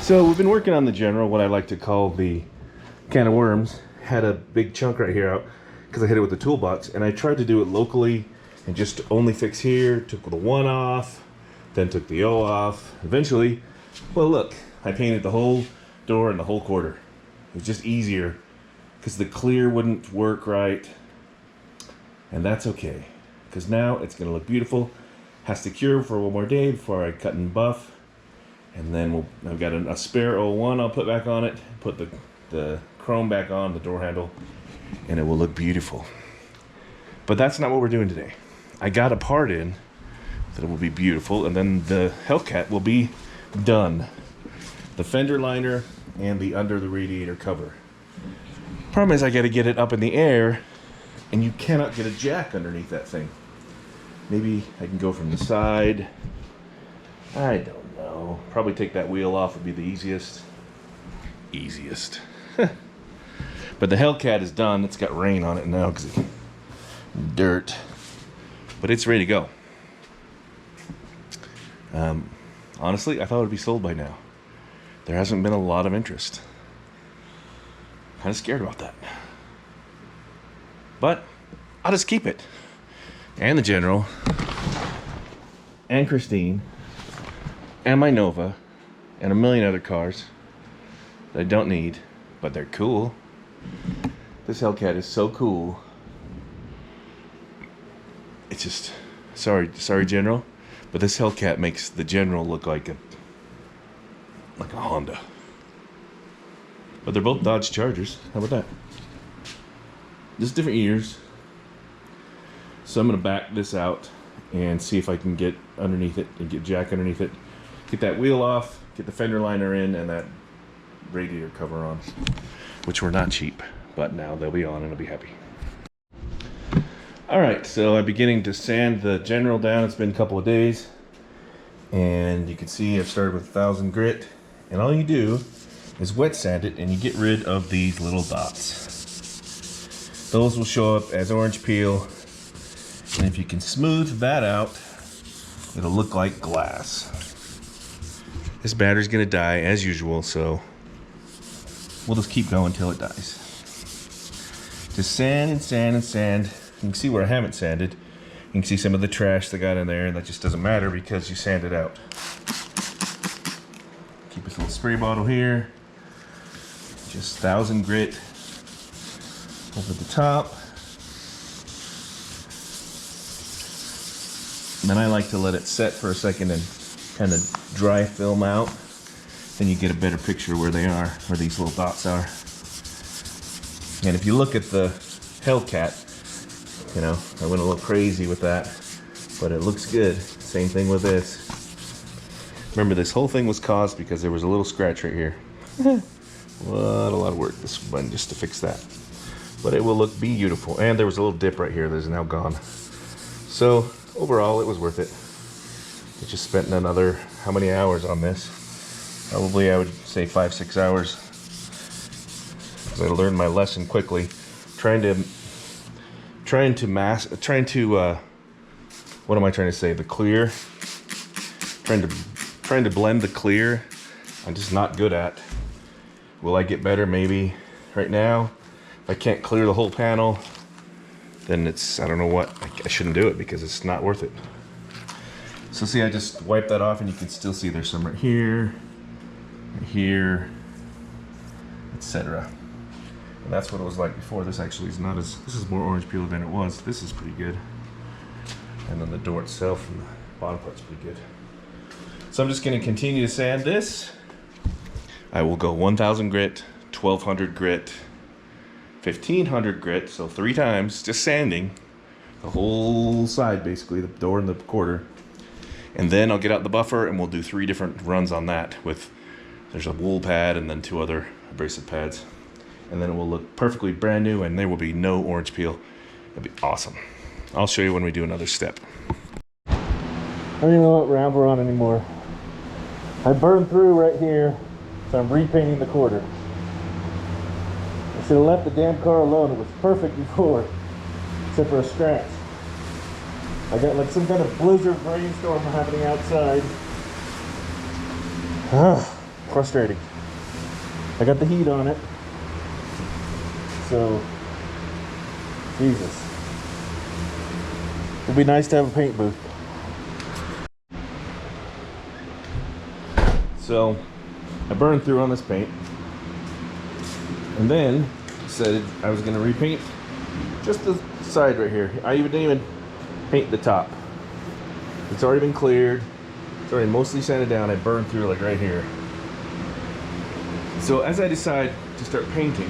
So we've been working on the general, what I like to call the can of worms. Had a big chunk right here out because I hit it with the toolbox, and I tried to do it locally and just only fix here. Took the 1 off, then took the O off. Eventually, well look, I painted the whole door and the whole quarter. It was just easier because the clear wouldn't work right, and that's okay because now it's going to look beautiful. Has to cure for 1 more day before I cut and buff. And then I've got a spare 01 I'll put back on it, put the chrome back on the door handle, and it will look beautiful. But that's not what we're doing today. I got a part in that will be beautiful, and then the Hellcat will be done. The fender liner and the under the radiator cover. Problem is I got to get it up in the air, and you cannot get a jack underneath that thing. Maybe I can go from the side. I don't know. Probably take that wheel off would be the easiest. But the Hellcat is done. It's got rain on it now because it's dirt. But it's ready to go. Honestly, I thought it would be sold by now. There hasn't been a lot of interest. Kind of scared about that. But I'll just keep it. And the General. And Christine. And my Nova, and a million other cars that I don't need, but they're cool. This Hellcat is so cool. It's just, sorry General, but this Hellcat makes the General look like a Honda. But they're both Dodge Chargers. How about that? Just different years. So I'm gonna back this out and see if I can get underneath it and get jack underneath it. Get that wheel off, get the fender liner in, and that radiator cover on, which were not cheap, but now they'll be on and I'll be happy. Alright, so I'm beginning to sand the General down. It's been a couple of days, and you can see I've started with 1000 grit, and all you do is wet sand it and you get rid of these little dots. Those will show up as orange peel, and if you can smooth that out, it'll look like glass. This battery's gonna die as usual, so we'll just keep going until it dies. Just sand and sand and sand. You can see where I haven't sanded. You can see some of the trash that got in there, and that just doesn't matter because you sand it out. Keep this little spray bottle here. Just 1000 grit over the top. And then I like to let it set for a second and kind of dry film out, then you get a better picture where they are, where these little dots are. And if you look at the Hellcat, you know, I went a little crazy with that, but it looks good. Same thing with this. Remember, this whole thing was caused because there was a little scratch right here. What a lot of work this one just to fix that. But it will look beautiful. And there was a little dip right here that is now gone. So overall, it was worth it. I just spent another, how many hours on this? Probably I would say 5-6 hours. Because I learned my lesson quickly. What am I trying to say? The clear. Trying to blend the clear. I'm just not good at. Will I get better? Maybe. Right now, if I can't clear the whole panel, then it's, I don't know what. I shouldn't do it because it's not worth it. So see, I just wiped that off and you can still see there's some right here, etc. And that's what it was like before. This actually is not as, this is more orange peel than it was. This is pretty good. And then the door itself and the bottom part's pretty good. So I'm just gonna continue to sand this. I will go 1000 grit, 1200 grit, 1500 grit, so 3 times, just sanding the whole side basically, the door and the quarter. And then I'll get out the buffer and we'll do 3 different runs on that with, there's a wool pad and then 2 other abrasive pads. And then it will look perfectly brand new and there will be no orange peel. It'll be awesome. I'll show you when we do another step. I don't even know what round we're on anymore. I burned through right here, so I'm repainting the quarter. I should have left the damn car alone. It was perfect before, except for a scratch. I got like some kind of blizzard rainstorm happening outside. frustrating. I got the heat on it, so Jesus. It'd be nice to have a paint booth. So I burned through on this paint, and then said I was going to repaint just the side right here. I didn't even paint the top. It's already been cleared. It's already mostly sanded down. I burned through like right here. So as I decide to start painting,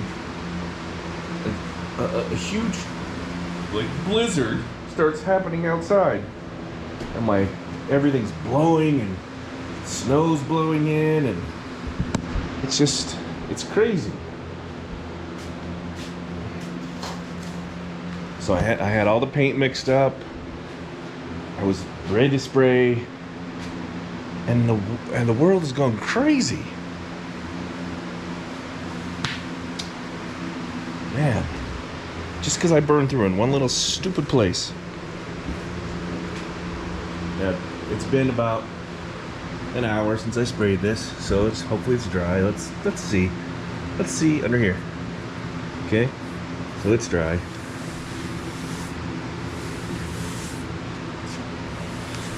a huge like blizzard starts happening outside, and everything's blowing and snow's blowing in, and it's crazy. So I had all the paint mixed up. I was ready to spray, and the world is going crazy. Man, just because I burned through in one little stupid place. Yeah, it's been about an hour since I sprayed this, so hopefully it's dry. Let's see. Let's see under here. Okay, so it's dry.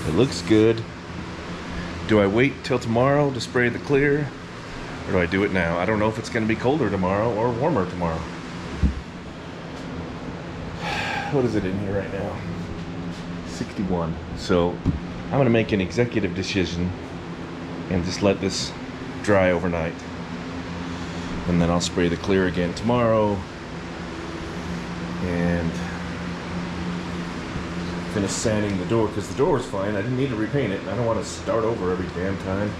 It looks good. Do I wait till tomorrow to spray the clear, or do I do it now? I don't know if it's going to be colder tomorrow or warmer tomorrow. What is it in here right now? 61. So I'm going to make an executive decision and just let this dry overnight, and then I'll spray the clear again tomorrow and finish sanding the door, because the door is fine. I didn't need to repaint it. I don't want to start over every damn time.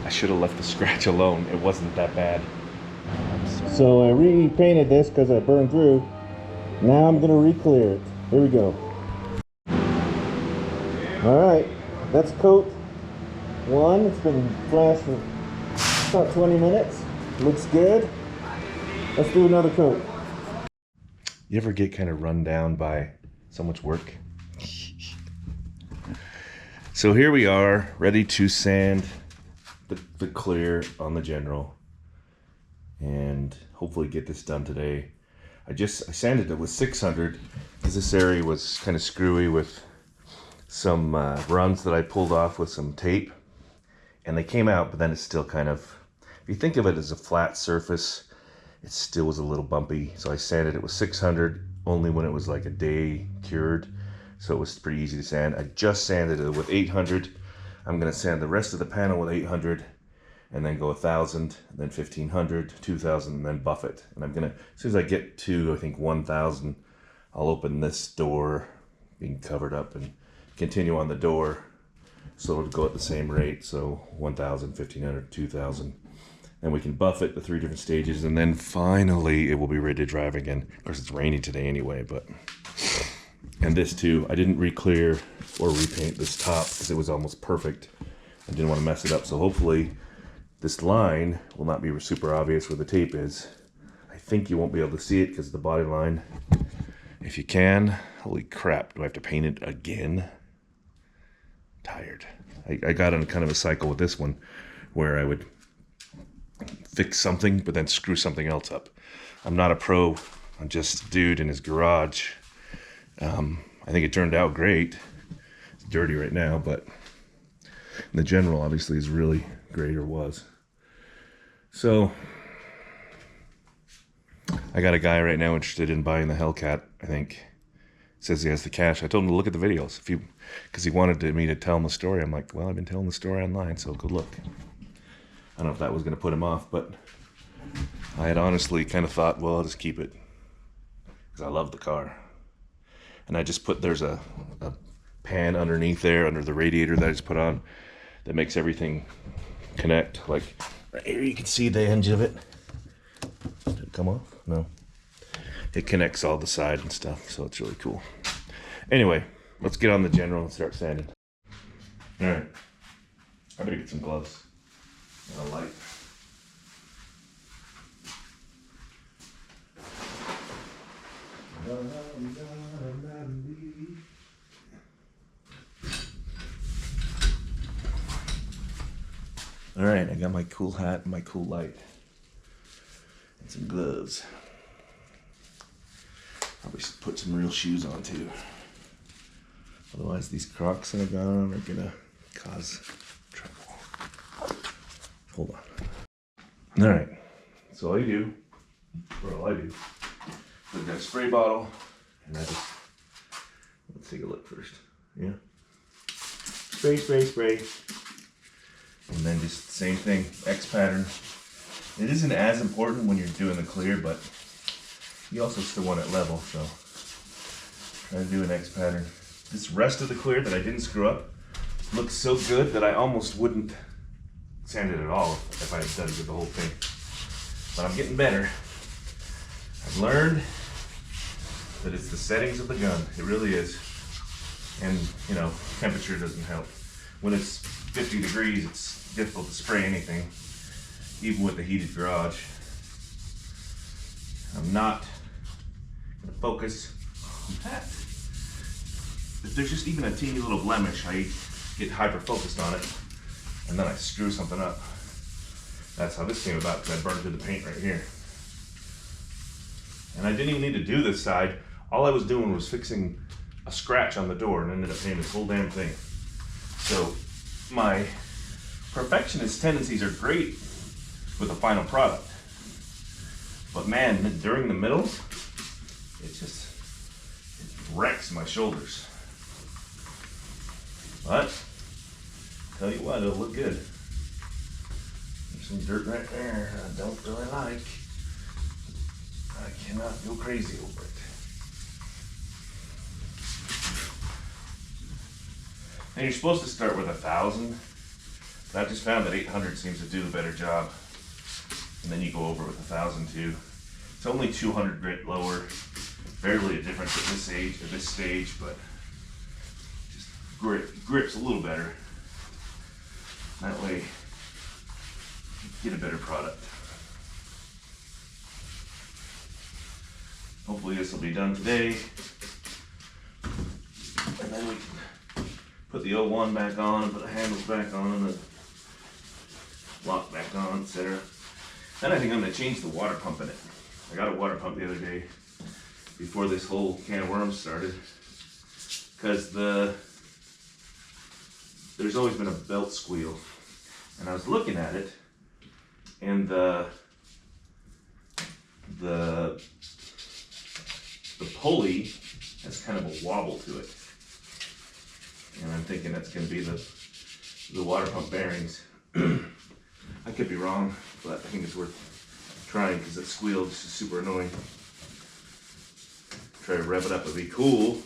I should have left the scratch alone. It wasn't that bad. So I repainted this because I burned through. Now I'm gonna re-clear it. Here we go. Alright, that's coat one. It's been flashed for about 20 minutes. Looks good. Let's do another coat. You ever get kind of run down by so much work? So here we are, ready to sand the clear on the general, and hopefully get this done today. I sanded it with 600 because this area was kind of screwy with some runs that I pulled off with some tape, and they came out, but then it's still kind of, if you think of it as a flat surface, it still was a little bumpy. So I sanded it with 600 only when it was like a day cured, so it was pretty easy to sand. I just sanded it with 800. I'm gonna sand the rest of the panel with 800, and then go 1,000, and then 1,500, 2,000, and then buff it. And I'm gonna, as soon as I get to, I think 1,000, I'll open this door being covered up and continue on the door, so it'll go at the same rate. So 1,000, 1,500, 2,000. And we can buff it the 3 different stages, and then finally it will be ready to drive again. Of course, it's raining today anyway, but. And this too, I didn't re-clear or repaint this top because it was almost perfect. I didn't want to mess it up, so hopefully this line will not be super obvious where the tape is. I think you won't be able to see it because of the body line. If you can, holy crap, do I have to paint it again? I'm tired. I got on kind of a cycle with this one where I would fix something but then screw something else up. I'm not a pro, I'm just a dude in his garage. I think it turned out great. It's dirty right now, but the general obviously is really great, or was. So I got a guy right now interested in buying the Hellcat. I think says he has the cash. I told him to look at the videos because he wanted me to tell him the story. I'm like, well, I've been telling the story online, so go look. I don't know if that was going to put him off, but I had honestly kind of thought, well, I'll just keep it because I love the car. And I just put, there's a pan underneath there, under the radiator that I just put on, that makes everything connect. Like right here, you can see the hinge of it. Did it come off? No. It connects all the side and stuff, so it's really cool. Anyway, let's get on the general and start sanding. All right, I better get some gloves and a light. All right, I got my cool hat and my cool light. And some gloves. Probably should put some real shoes on too. Otherwise these Crocs that I got on are gonna cause trouble. Hold on. All right, so all you do, or all I do, put that spray bottle, and I just, let's take a look first. Yeah. Spray, spray, spray. And then just the same thing, X pattern. It isn't as important when you're doing the clear, but you also still want it level, so try to do an X pattern. This rest of the clear that I didn't screw up looks so good that I almost wouldn't sand it at all if I had done it with the whole thing. But I'm getting better. I've learned that it's the settings of the gun. It really is. And, you know, temperature doesn't help. When it's 50 degrees, it's difficult to spray anything, even with the heated garage. I'm not gonna focus on that. If there's just even a teeny little blemish, I get hyper-focused on it, and then I screw something up. That's how this came about, because I burned through the paint right here. And I didn't even need to do this side. All I was doing was fixing a scratch on the door and ended up painting this whole damn thing. So my perfectionist tendencies are great with the final product. But man, during the middle, it wrecks my shoulders. But, tell you what, it'll look good. There's some dirt right there I don't really like. I cannot go crazy over it. And you're supposed to start with 1,000. But I just found that 800 seems to do a better job. And then you go over with 1,000 too. It's only 200 grit lower. Barely a difference at this stage, but just grips a little better. That way, you get a better product. Hopefully this will be done today. And then we can put the 01 back on, put the handles back on, the lock back on, etc. Then I think I'm gonna change the water pump in it. I got a water pump the other day before this whole can of worms started, because there's always been a belt squeal, and I was looking at it, and the pulley has kind of a wobble to it, and I'm thinking that's going to be the water pump bearings. I could be wrong, but I think it's worth trying because that squeal is just super annoying. Try to rev it up, it'd be cool,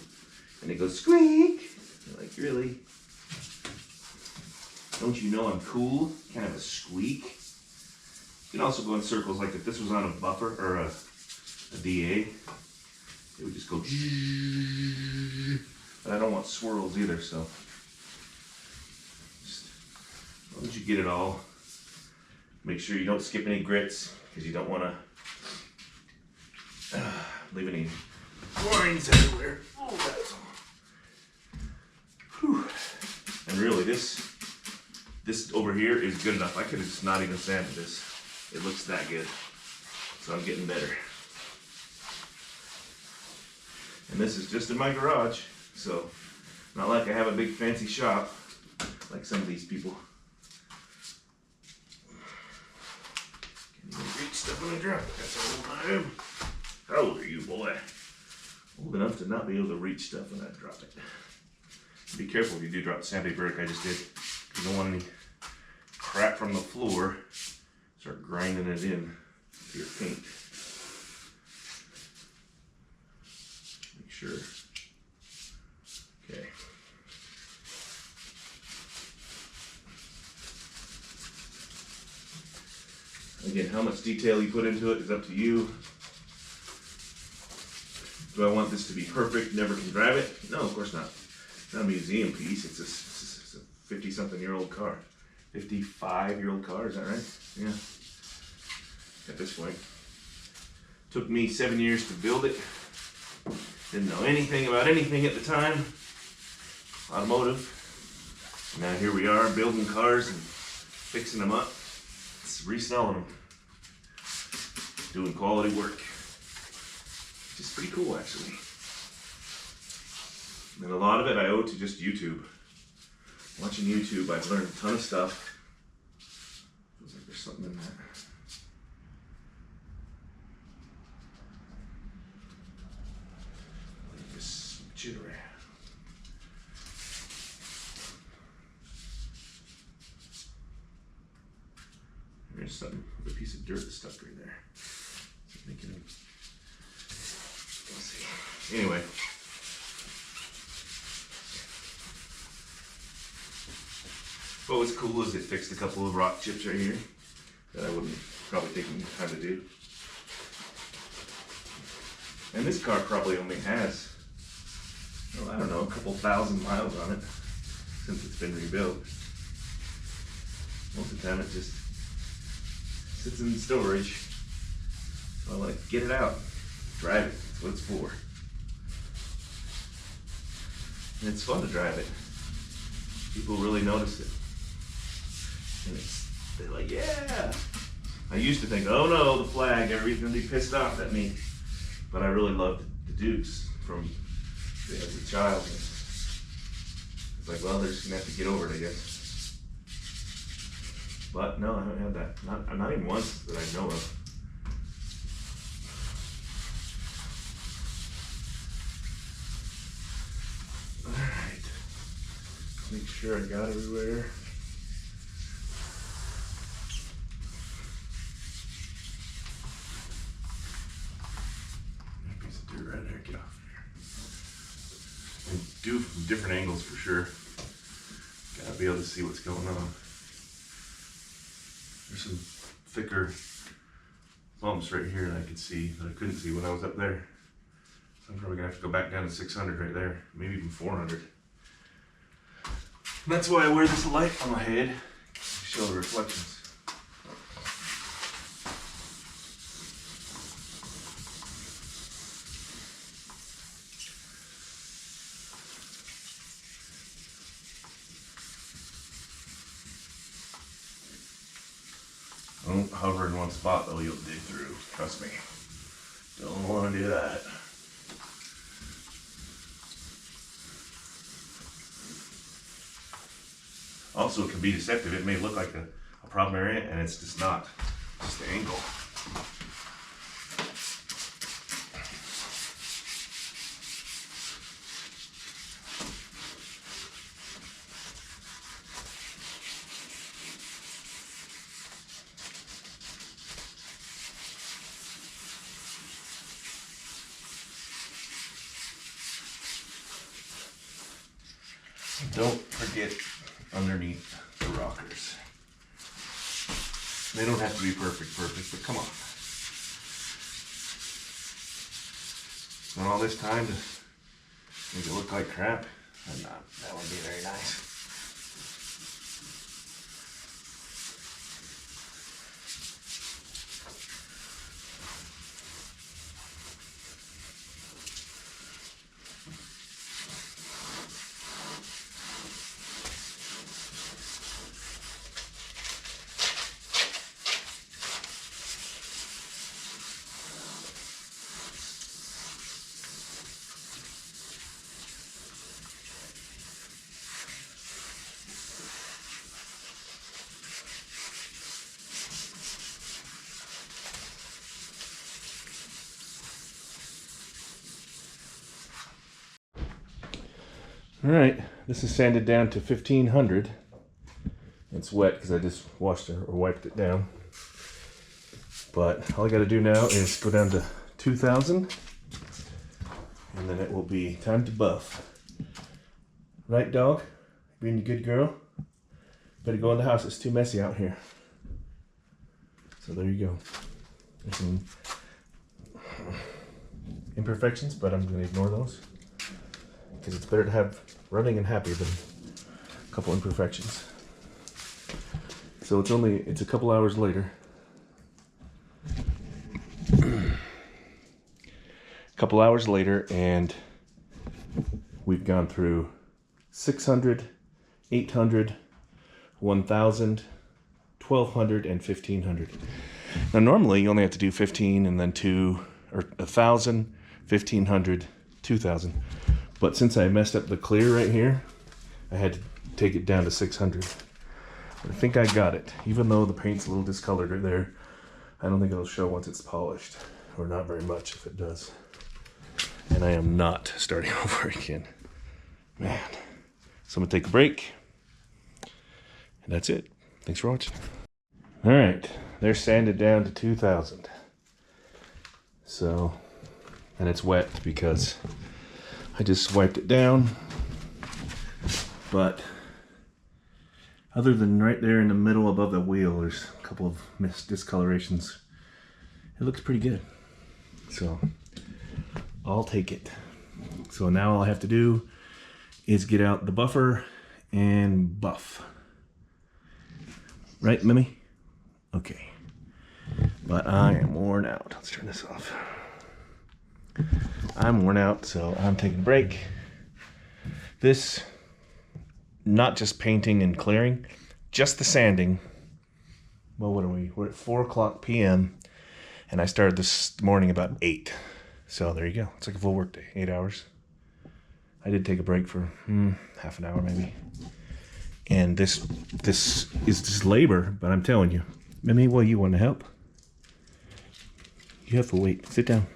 and it goes squeak. You're like, really? Don't you know I'm cool? Kind of a squeak. You can also go in circles, like if this was on a buffer or a DA, it would just go. But I don't want swirls either, so just, as long as you get it all, make sure you don't skip any grits, because you don't want to leave any lines everywhere. Oh, that's all. Whew. And really, this over here is good enough. I could have just not even sanded this. It looks that good. So I'm getting better. And this is just in my garage, so not like I have a big fancy shop like some of these people. Can't even reach stuff when I drop it. That's how old I am. How old are you, boy? Old enough to not be able to reach stuff when I drop it. Be careful if you do drop the sandpaper like I just did. You don't want any crap from the floor start grinding it in to your paint. Make sure. Okay. Again, how much detail you put into it is up to you. Do I want this to be perfect, never can drive it? No, of course not. It's not a museum piece, it's a 50-something-year-old car. 55-year-old car, is that right? Yeah. At this point. Took me 7 years to build it. Didn't know anything about anything at the time. Automotive. Now here we are building cars and fixing them up, reselling them, doing quality work. Just pretty cool, actually. And a lot of it I owe to just YouTube. Watching YouTube, I've learned a ton of stuff. Feels like there's something in that. Let me just switch it around. There's something, a piece of dirt stuck right there. Let's see. Anyway. But what's cool is it fixed a couple of rock chips right here that I wouldn't probably take any time to do. And this car probably only has, well, I don't know, a couple thousand miles on it since it's been rebuilt. Most of the time it just sits in storage. So I like, get it out, drive it, that's what it's for. And it's fun to drive it. People really notice it. And they're like, yeah. I used to think, oh no, the flag, everybody's gonna be pissed off at me. But I really loved the Dukes from as a child. It's like, well, they're just gonna have to get over it, I guess. But no, I haven't had that. Not even once that I know of. Alright. Make sure I got everywhere. Piece of dirt right there, get off there. And do from different angles for sure. Gotta be able to see what's going on. There's some thicker bumps right here that I could see that I couldn't see when I was up there. So I'm probably gonna have to go back down to 600 right there, maybe even 400. And that's why I wear this light on my head to show the reflections. Don't hover in one spot though, you'll dig through. Trust me. Don't want to do that. Also, it can be deceptive. It may look like a problem area, and it's just not. It's just the angle. Don't forget underneath the rockers. They don't have to be perfect, but come on. Spent all this time to make it look like crap. That would be very nice. All right, this is sanded down to 1500. It's wet because I just washed it or wiped it down. But all I got to do now is go down to 2000, and then it will be time to buff. Right, dog? Being a good girl? Better go in the house. It's too messy out here. So there you go. There's some imperfections, but I'm going to ignore those. Because it's better to have running and happy than a couple imperfections. So it's a couple hours later. A couple hours later, and we've gone through 600, 800, 1000, 1200 and 1500. Now normally you only have to do 15 and then 2 or 1000, 1500, 2000. But since I messed up the clear right here, I had to take it down to 600. I think I got it. Even though the paint's a little discolored right there, I don't think it'll show once it's polished, or not very much if it does. And I am not starting over again. Man. So I'm gonna take a break. And that's it. Thanks for watching. All right, they're sanded down to 2000. So, and it's wet because I just wiped it down. But other than right there in the middle above the wheel, there's a couple of discolorations. It looks pretty good. So I'll take it. So now all I have to do is get out the buffer and buff. Right, Mimi? Okay. But I am worn out. Let's turn this off. I'm worn out, so I'm taking a break. This, not just painting and clearing, just the sanding. Well, what are we? We're at 4 o'clock p.m. and I started this morning about 8. So there you go. It's like a full work day, 8 hours. I did take a break for half an hour maybe. And this is just labor, but I'm telling you, Mimi, well, you want to help? You have to wait. Sit down.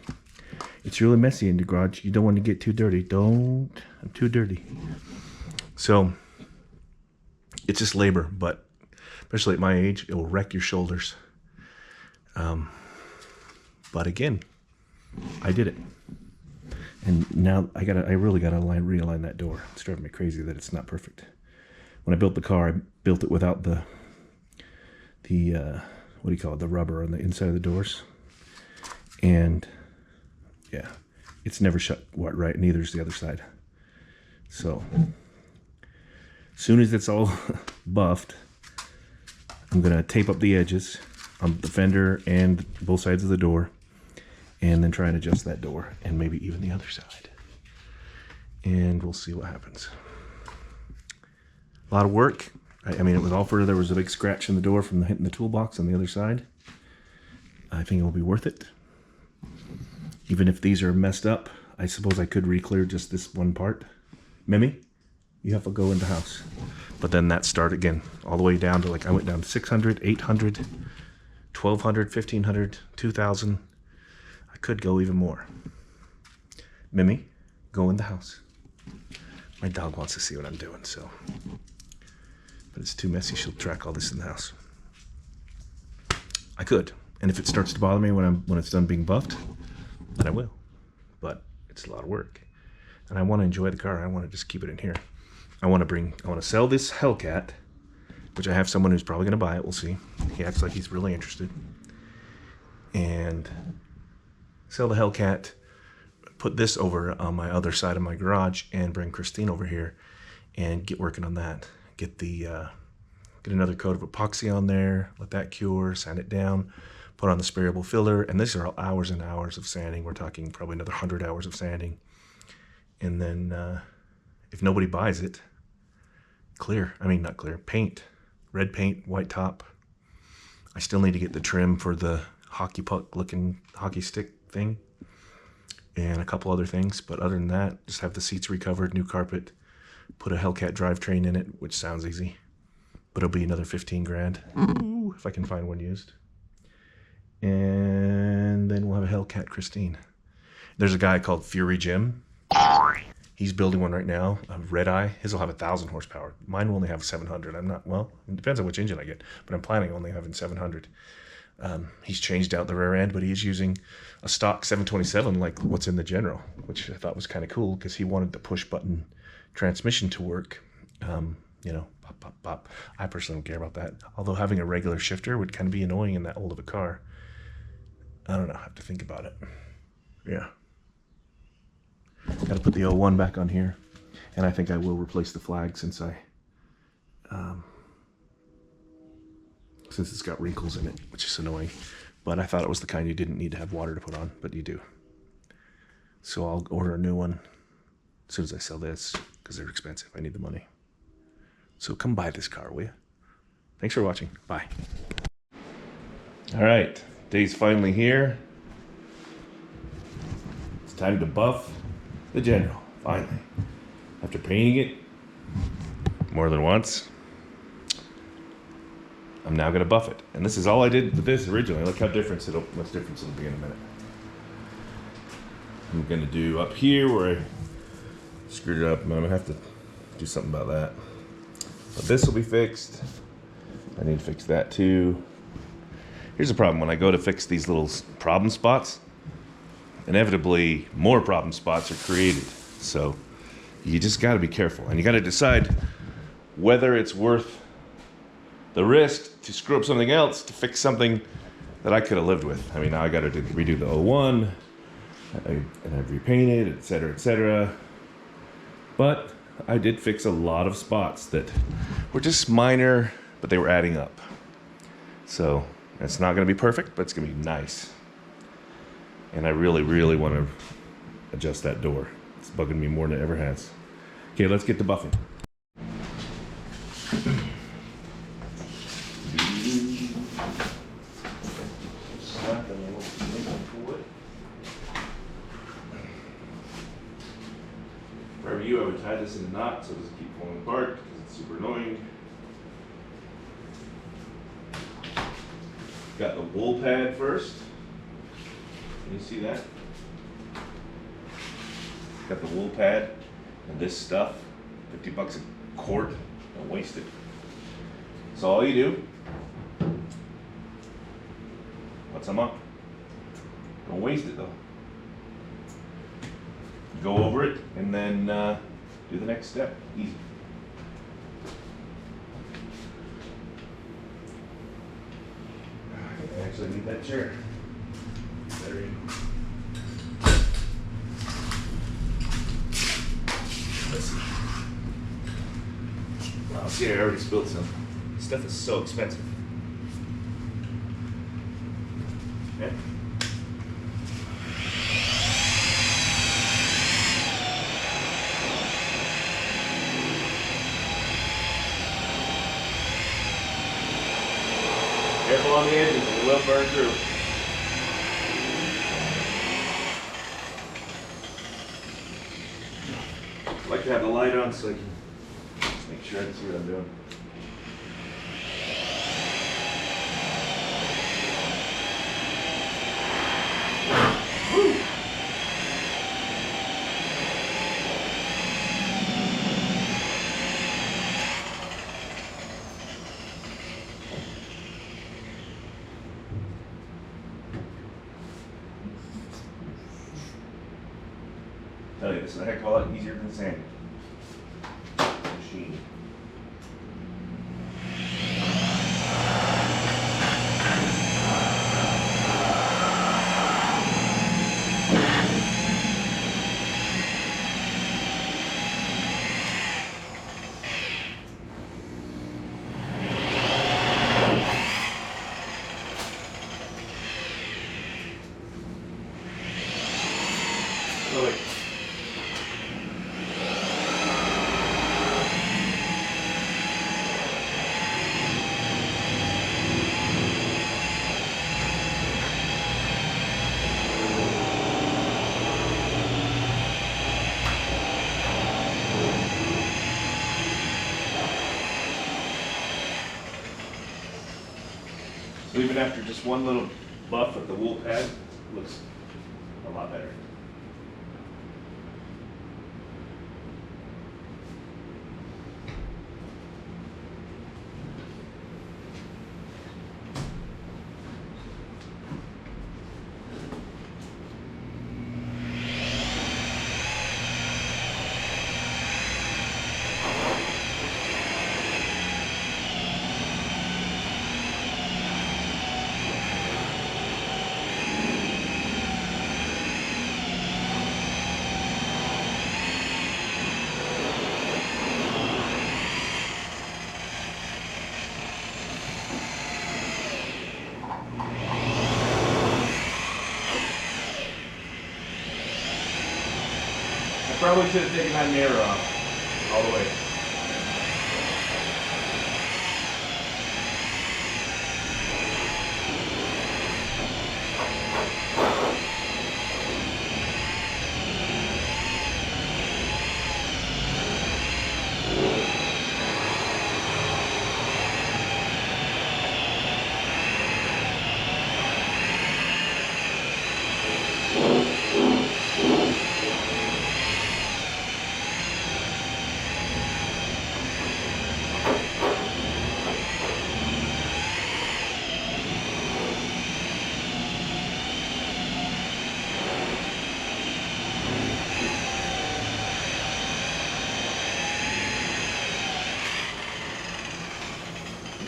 It's really messy in the garage. You don't want to get too dirty. Don't. I'm too dirty. So it's just labor, but especially at my age, it will wreck your shoulders. But again, I did it. And now I really gotta realign that door. It's driving me crazy that it's not perfect. When I built the car, I built it without the what do you call it, the rubber on the inside of the doors. And yeah, it's never shut right, neither is the other side. So as soon as it's all buffed, I'm gonna tape up the edges on the fender and both sides of the door, and then try and adjust that door and maybe even the other side. And we'll see what happens. A lot of work. I mean, it was all for, there was a big scratch in the door from hitting the toolbox on the other side. I think it will be worth it. Even if these are messed up, I suppose I could re-clear just this one part. Mimi, you have to go in the house. But then that start again, all the way down to, like, I went down to 600, 800, 1200, 1500, 2000. I could go even more. Mimi, go in the house. My dog wants to see what I'm doing, so. But it's too messy. She'll track all this in the house. I could. And if it starts to bother me when it's done being buffed, then I will. But it's a lot of work. And I want to enjoy the car. I want to just keep it in here. I want to sell this Hellcat, which I have someone who's probably going to buy it. We'll see. He acts like he's really interested. And sell the Hellcat, put this over on my other side of my garage, and bring Christine over here and get working on that. Get another coat of epoxy on there, let that cure, sand it down, put on the sprayable filler, and these are all hours and hours of sanding. We're talking probably another 100 hours of sanding. And then if nobody buys it, paint, red paint, white top. I still need to get the trim for the hockey puck looking hockey stick thing and a couple other things. But other than that, just have the seats recovered, new carpet, put a Hellcat drivetrain in it, which sounds easy, but it'll be another 15 grand. Ooh, if I can find one used. And then we'll have a Hellcat Christine. There's a guy called Fury Jim. He's building one right now, a Red Eye. His will have 1,000 horsepower. Mine will only have 700. It depends on which engine I get, but I'm planning on only having 700. He's changed out the rear end, but he's using a stock 727 like what's in the General, which I thought was kind of cool because he wanted the push button transmission to work. Pop, pop, pop. I personally don't care about that. Although having a regular shifter would kind of be annoying in that old of a car. I don't know. I have to think about it. Yeah. Got to put the 01 back on here. And I think I will replace the flag since it's got wrinkles in it, which is annoying. But I thought it was the kind you didn't need to have water to put on, but you do. So I'll order a new one as soon as I sell this, because they're expensive. I need the money. So come buy this car, will you? Thanks for watching. Bye. All right, day's finally here. It's time to buff the General, finally. After painting it more than once, I'm now gonna buff it. And this is all I did with this originally. Look how much difference it'll be in a minute. I'm gonna do up here where I screwed it up. I'm gonna have to do something about that. But this will be fixed. I need to fix that too. Here's the problem. When I go to fix these little problem spots, inevitably more problem spots are created. So you just gotta be careful. And you gotta decide whether it's worth the risk to screw up something else to fix something that I could have lived with. I mean, now I gotta redo the 01, and I've repainted, etc., etc. But I did fix a lot of spots that were just minor, but they were adding up. So it's not gonna be perfect, but it's gonna be nice. And I really, really wanna adjust that door. It's bugging me more than it ever has. Okay, let's get to buffing. For you, I would tie this in a knot so it doesn't keep falling apart because it's super annoying. Got the wool pad first. Can you see that? Got the wool pad and this stuff. 50 bucks a quart. Don't waste it. So all you do, put some up. Don't waste it though. Go over it and then do the next step. Easy. I think I actually need that chair. There you go. Let's see. Wow, see, I already spilled some. This stuff is so expensive. Okay. Careful on the edges, it will burn through. I like to have the light on so I can just make sure I can see what I'm doing. Woo! Tell you, this is a heck of a lot easier than sanding. Machine. Oh, wait. So even after just one little buff at the wool pad, it looks a lot better. Probably should have taken that mirror off all the way.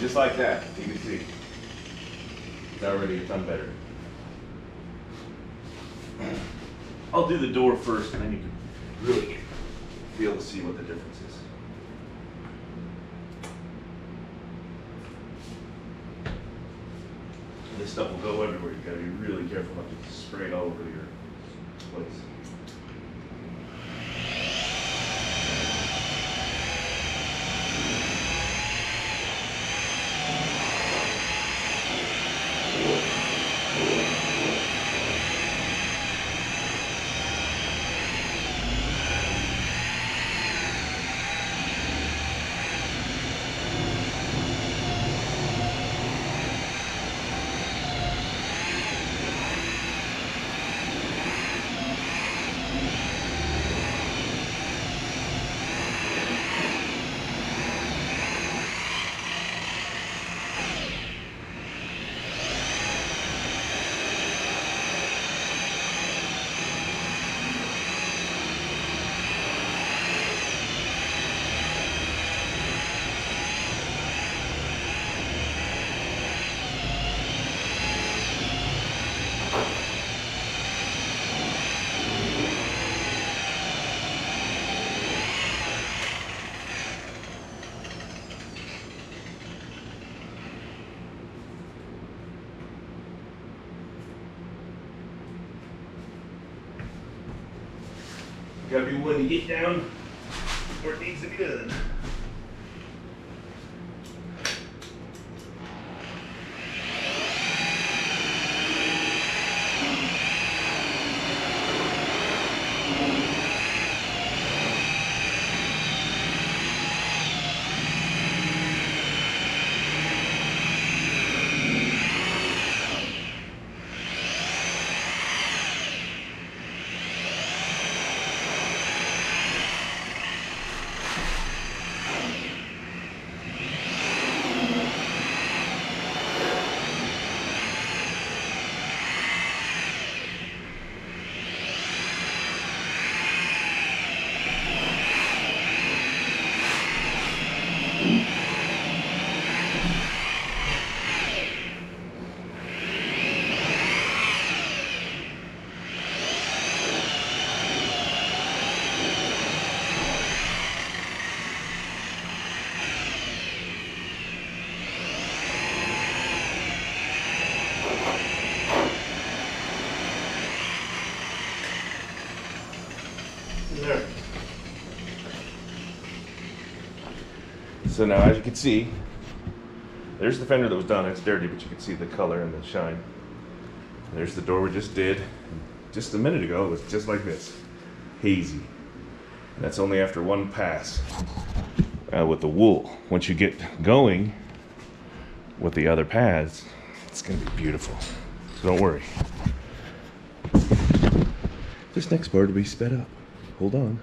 just like that, you can see. It's already a ton better. I'll do the door first, and then you can really be able to see what the difference is. This stuff will go everywhere. You gotta be really careful not to spray it all over your place. Gotta be willing to get down where it needs to be done. There. So now, as you can see, there's the fender that was done. It's dirty, but you can see the color and the shine. There's the door we just did. Just a minute ago, it was just like this, hazy. And that's only after one pass with the wool. Once you get going with the other pads, it's gonna be beautiful. So don't worry. This next part will be sped up. Hold on.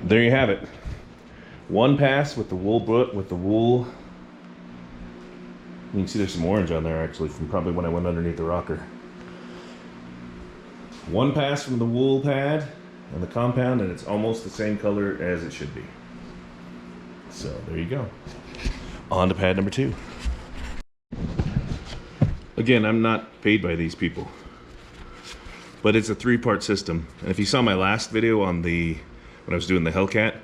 There you have it. One pass with the wool You can see there's some orange on there actually from probably when I went underneath the rocker. One pass from the wool pad and the compound, and it's almost the same color as it should be. So there you go. On to pad number 2. Again, I'm not paid by these people, but it's a 3-part system. And if you saw my last video on when I was doing the Hellcat,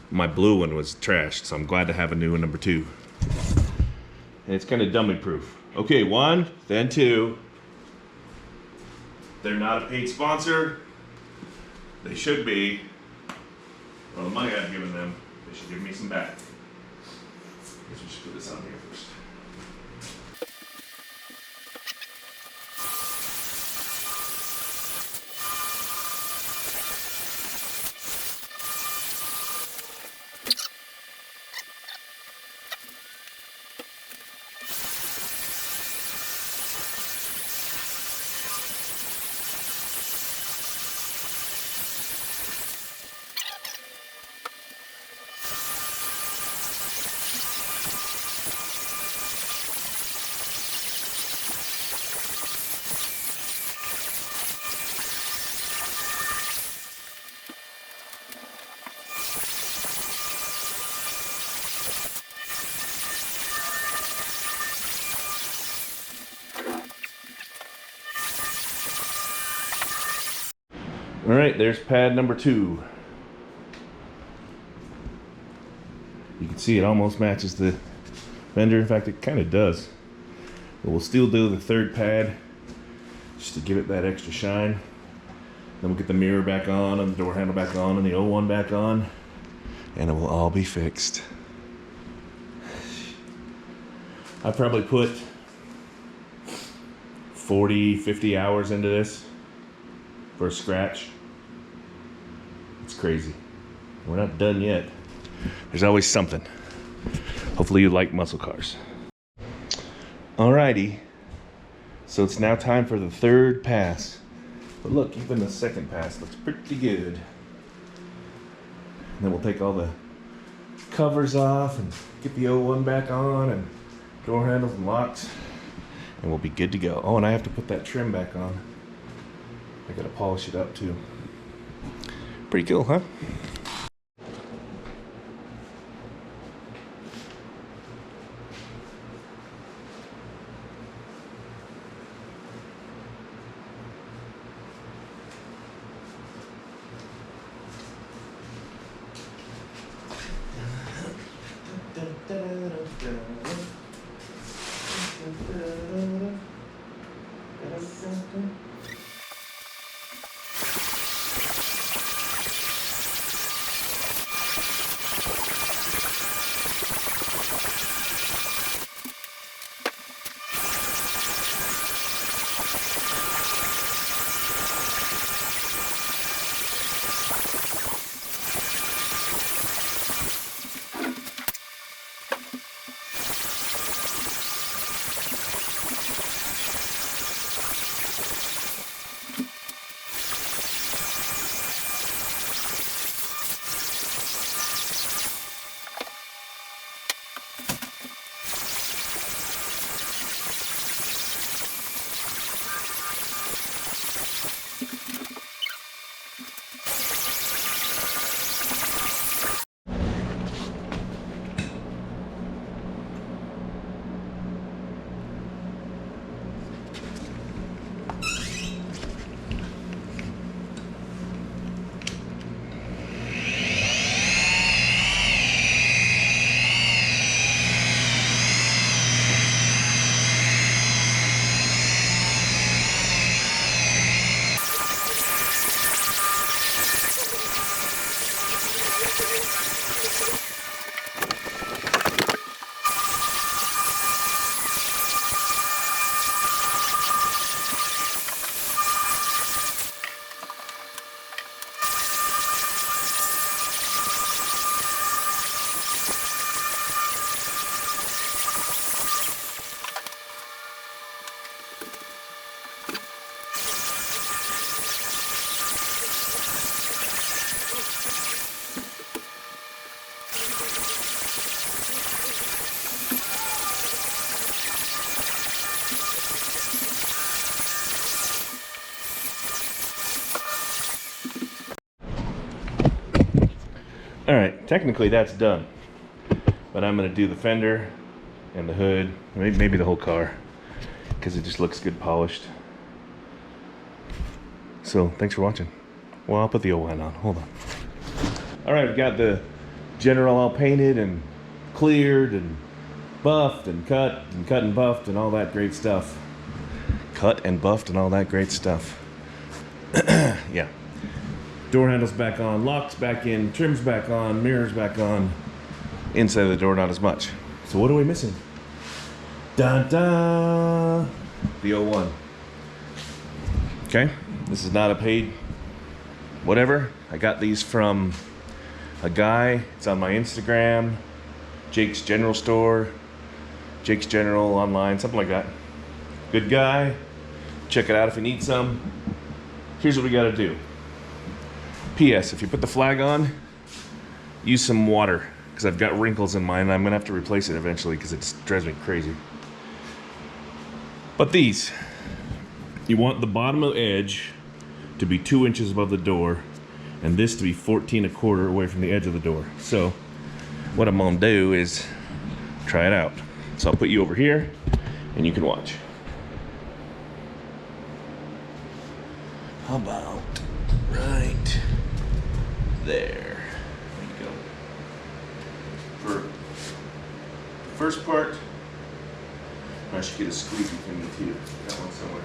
my blue one was trashed, so I'm glad to have a new one, number 2. And it's kind of dummy proof. Okay, 1, then 2. They're not a paid sponsor. They should be. Well, the money I've given them, they should give me some back. I guess we should put this on here first. All right, there's pad number 2. You can see it almost matches the fender. In fact, it kind of does. But we'll still do the 3rd pad just to give it that extra shine. Then we'll get the mirror back on and the door handle back on and the old one back on, and it will all be fixed. I probably put 40, 50 hours into this for a scratch. It's crazy. We're not done yet. There's always something. Hopefully you like muscle cars. Alrighty, so it's now time for the 3rd pass. But look, even the 2nd pass looks pretty good. And then we'll take all the covers off and get the old one back on and door handles and locks, and we'll be good to go. Oh, and I have to put that trim back on. I gotta polish it up too. Pretty cool, huh? All right, technically that's done, but I'm gonna do the fender and the hood, maybe the whole car, because it just looks good polished. So thanks for watching. Well, I'll put the old one on, hold on. All right, we've got the general all painted and cleared and buffed and cut and buffed and all that great stuff. Cut and buffed and all that great stuff. Yeah. Door handles back on, locks back in, trims back on, mirrors back on. Inside of the door, not as much. So what are we missing? Dun dun! The 01. Okay, this is not a paid whatever. I got these from a guy. It's on my Instagram. Jake's General Store. Jake's General online, something like that. Good guy. Check it out if you need some. Here's what we gotta do. P.S. If you put the flag on, use some water, because I've got wrinkles in mine and I'm gonna have to replace it eventually because it drives me crazy. But these, you want the bottom of the edge to be 2 inches above the door and this to be 14¼ away from the edge of the door. So what I'm gonna do is try it out. So I'll put you over here and you can watch. How about right there? There you go. For the first part, I should get a squeegee thing too. Got one somewhere.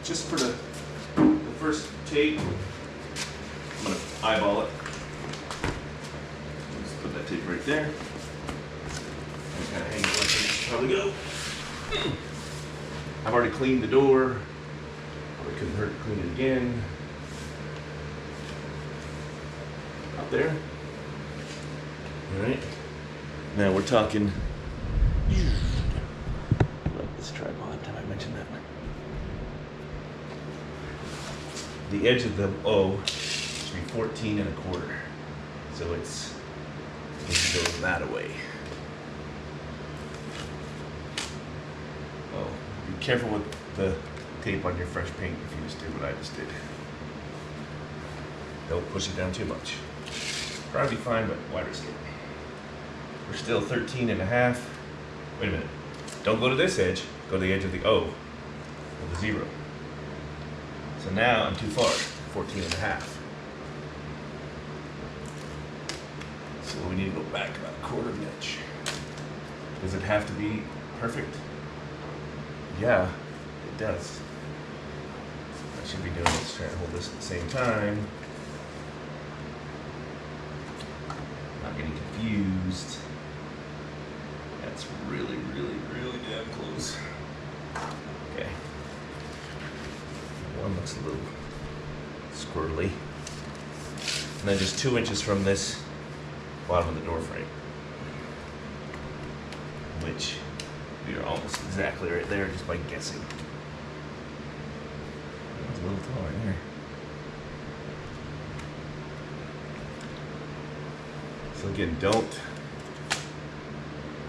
Just for the first tape, I'm gonna eyeball it. Just put that tape right there. And kind of hang it like this. Probably go. I've already cleaned the door. Probably couldn't hurt to clean it again. Out there. All right. Now we're talking. Love this tripod. Have I mentioned that? The edge of the O should be 14¼ so it goes that away. Oh, be careful with the tape on your fresh paint if you just did what I just did. Don't push it down too much. Probably fine, but why risk it? We're still 13½. Wait a minute. Don't go to this edge. Go to the edge of the O, of the 0. So now I'm too far, 14½. So we need to go back about 1/4 inch. Does it have to be perfect? Yeah, it does. I should be doing this, trying to hold this at the same time. Not getting confused. That's really, really, really damn close. Okay. One looks a little squirrely. And then just 2 inches from this bottom of the door frame, which we are almost exactly right there just by guessing. That's a little tall right here. So again, don't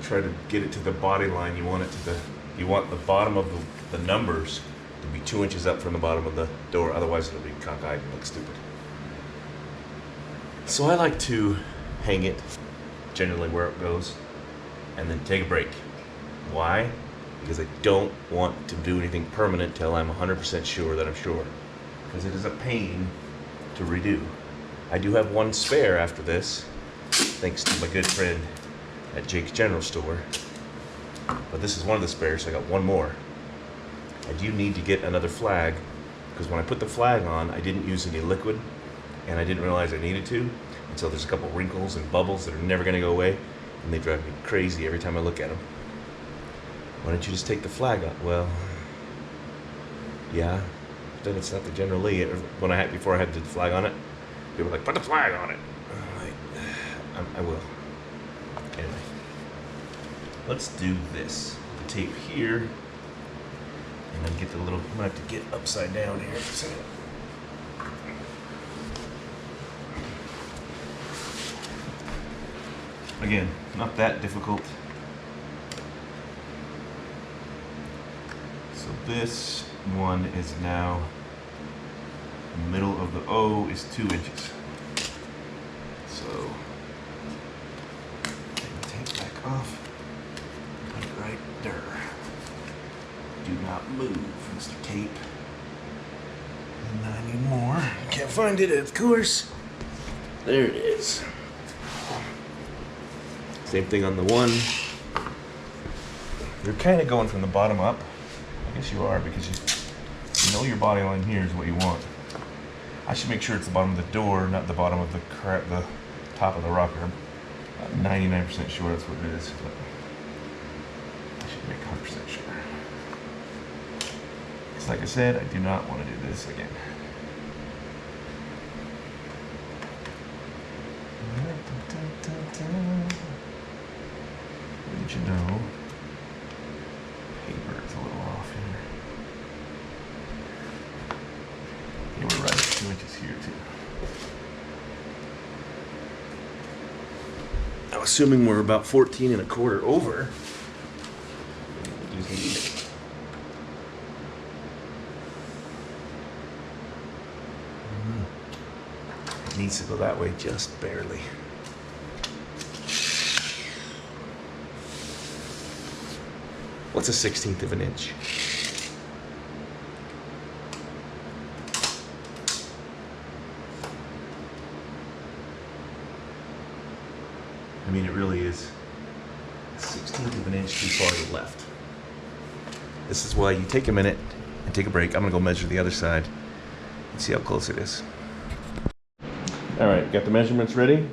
try to get it to the body line. You want it to you want the bottom of the numbers to be 2 inches up from the bottom of the door, otherwise it'll be cockeyed and look stupid. So I like to hang it generally where it goes and then take a break. Why? Because I don't want to do anything permanent till I'm 100% sure that I'm sure, because it is a pain to redo. I do have one spare after this, thanks to my good friend at Jake's General Store, but this is one of the spares, so I got one more. I do need to get another flag, because when I put the flag on, I didn't use any liquid, and I didn't realize I needed to, and so there's a couple wrinkles and bubbles that are never going to go away, and they drive me crazy every time I look at them. Why don't you just take the flag off? Well, yeah, then it's not the generallee. When before I had the flag on it, they were like, put the flag on it. I will. Anyway, let's do this. The tape here, and then get the little, I'm gonna have to get upside down here for a second. Again, not that difficult. So this one is now, the middle of the O is 2 inches. So, take the tape back off, put it right there. Do not move, Mr. Tape. And I need more. Can't find it, of course. There it is. Same thing on the one. You're kind of going from the bottom up. I guess you are, because you're know your body line here is what you want. I should make sure it's the bottom of the door, not the bottom of the top of the rocker. I'm 99% sure that's what it is, but I should make 100% sure. Because like I said, I do not want to do this again. Did you know? Paper is a little off here. Yeah, we're right 2 inches here too. Now, assuming we're about 14 1/4 over. It needs to go that way just barely. What's a 1/16 of an inch? I mean, it really is a 1/16 of an inch too far to the left. This is why you take a minute and take a break. I'm gonna go measure the other side and see how close it is. All right, got the measurements ready.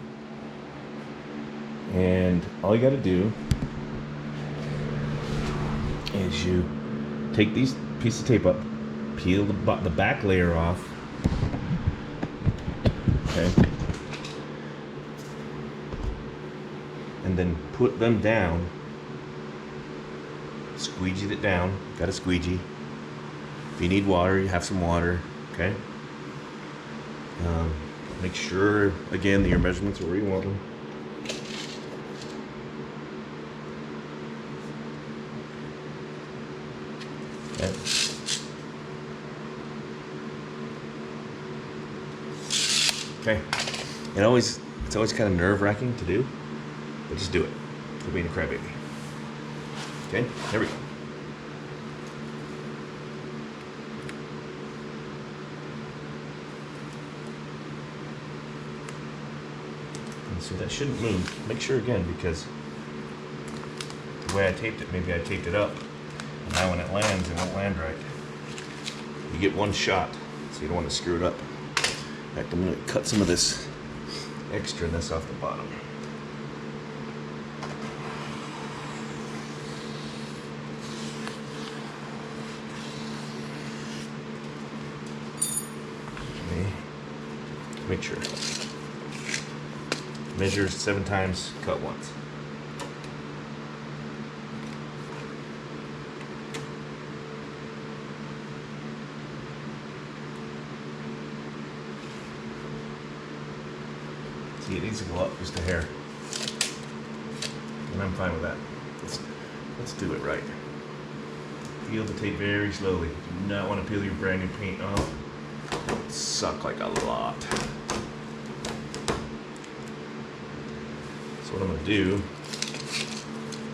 And all you gotta do is you take these pieces of tape up, peel the back layer off, okay, and then put them down, squeegee it down, got a squeegee. If you need water, you have some water, okay. Make sure, again, that your measurements are where you want them. Okay. It's always kind of nerve-wracking to do, but just do it. For being a crybaby. Okay, there we go. And so that shouldn't move. Make sure again, because the way I taped it, maybe I taped it up. And now when it lands, it won't land right. You get one shot, so you don't want to screw it up. In fact, I'm going to cut some of this extraness off the bottom. Okay. Make sure. Measure 7 times, cut once. See, it needs to go up just a hair. And I'm fine with that. Let's do it right. Peel the tape very slowly. Do not want to peel your brand new paint off. It would suck like a lot. So what I'm gonna do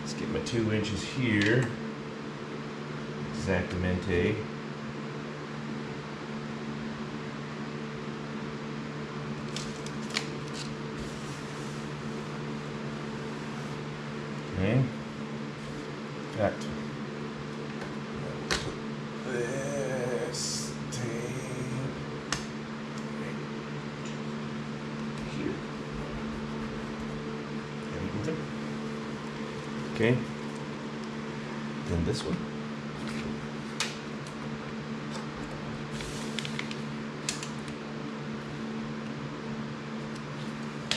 is get my 2 inches here. Exactamente. Okay. Got this tape here. Okay. Then this one.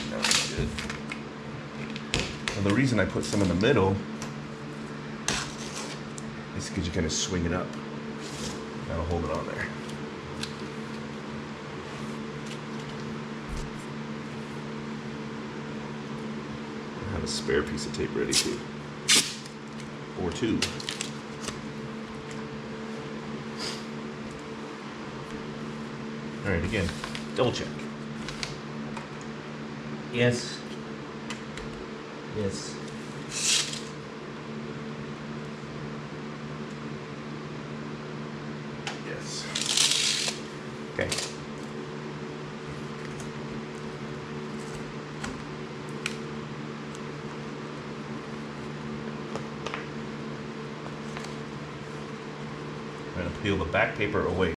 That's good. And the reason I put some in the middle is because you kind of swing it up. That'll hold it on there. I have a spare piece of tape ready too. Or 2. Alright, again, double check. Yes. Yes. Yes. Okay. I'm going to peel the back paper away.